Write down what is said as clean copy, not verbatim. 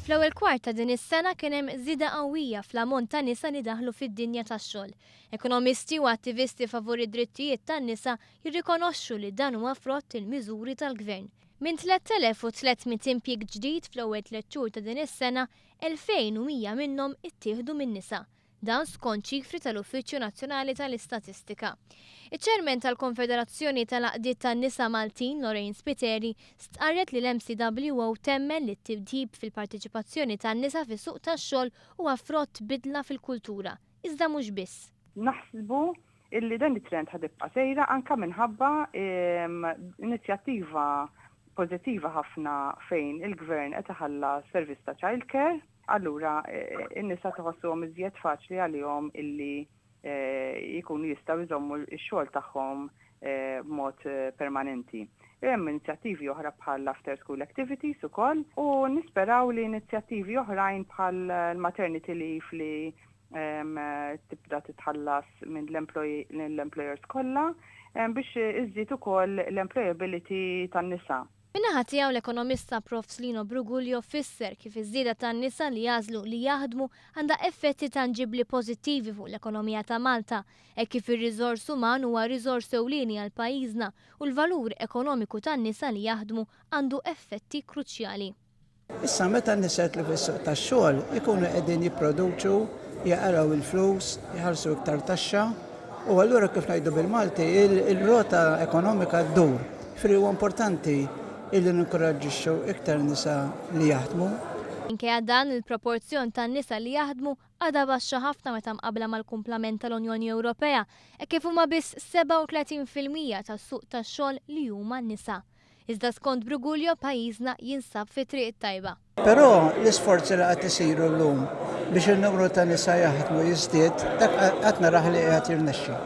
Fl-ewwel kwart ta' din is-sena kien hemm żieda qawwija fl-ammont ta' nisa li daħlu fid-dinja tax-xogħol. Ekonomisti u attivisti favur id-drittijiet tan-nisa jirrikonoxxu li dan huwa frott il-miżuri tal-gvern. Minn 3,300 impjieg ġdid fl-ewwel 3 xhur ta' din is-sena, 2,100 minnhom ittieħdu min-nisa. Dan skont ċifri tal-Uffiċċju Nazzjonali tal-Istatistika. Iċ-ċermen tal-Konfederazzjoni tal-Għaqdiet tan-Nisa Maltin, Lorraine Spiteri, stqarret li l-MCWO temmen li t-tibdib fil-parteċipazzjoni tan-nisa fis-suq tax-xogħol huwa frott bidla fil-kultura. Iżda mhux biss. Naħsbu illi dan it-trend ħadibqa' sejra anke minħabba inizjattiva pożittiva ħafna fejn il-Gvern qed iħallas servizz ta' childcare. Allura, in-nisa tħossuhom iżjed faċli għalihom illi jkunu jistgħu jżommu x-xogħol tagħhom b'mod permanenti. Hemm inizjattivi oħra bħal after school activities ukoll u nisperaw li inizjattivi oħrajn bħal maternity leave li tibda titħallas minn l-employers kollha biex iżżid ukoll l-employability tan-nisa. Min-naħa tiegħu l-ekonomista Prof. Slino Brugulio fisser kif iż-żieda tan-nisa li jażlu li jaħdmu għandha effetti tanġibbli pożittivi fuq l-ekonomija ta' Malta, hekk kif ir-riżors uman huwa riżors ewlieni għal pajjiżna u l-valur ekonomiku tan-nisa li jaħdmu għandu effetti kruċjali. Issa meta n-nisa li fis-suq tax-xogħol ikunu qegħdin jipproduċu, jaqraw il-flus, jħallsu iktar taxxa u allura kif ngħidu bil-Malti il-rota ekonomika ddur. Fri huwa importanti illi ninkoraġġixxu iktar nisa li jaħdmu. Inkejja dan il-proporzjon tan-nisa li jaħdmu għadha baxxa ħafna meta mqabbla mal-kumplament tal-Unjoni Ewropea, kif huma biss 37% tas-suq tax-xogħol li huma n-nisa. Iżda skont Brugulio pajjiżna jinsab fi triq tajba. Però l-isforzi li qed isiru llum biex in-numru ta' nisa jaħdmu jiżdied dak qatt naraħ li qed jirnexxi.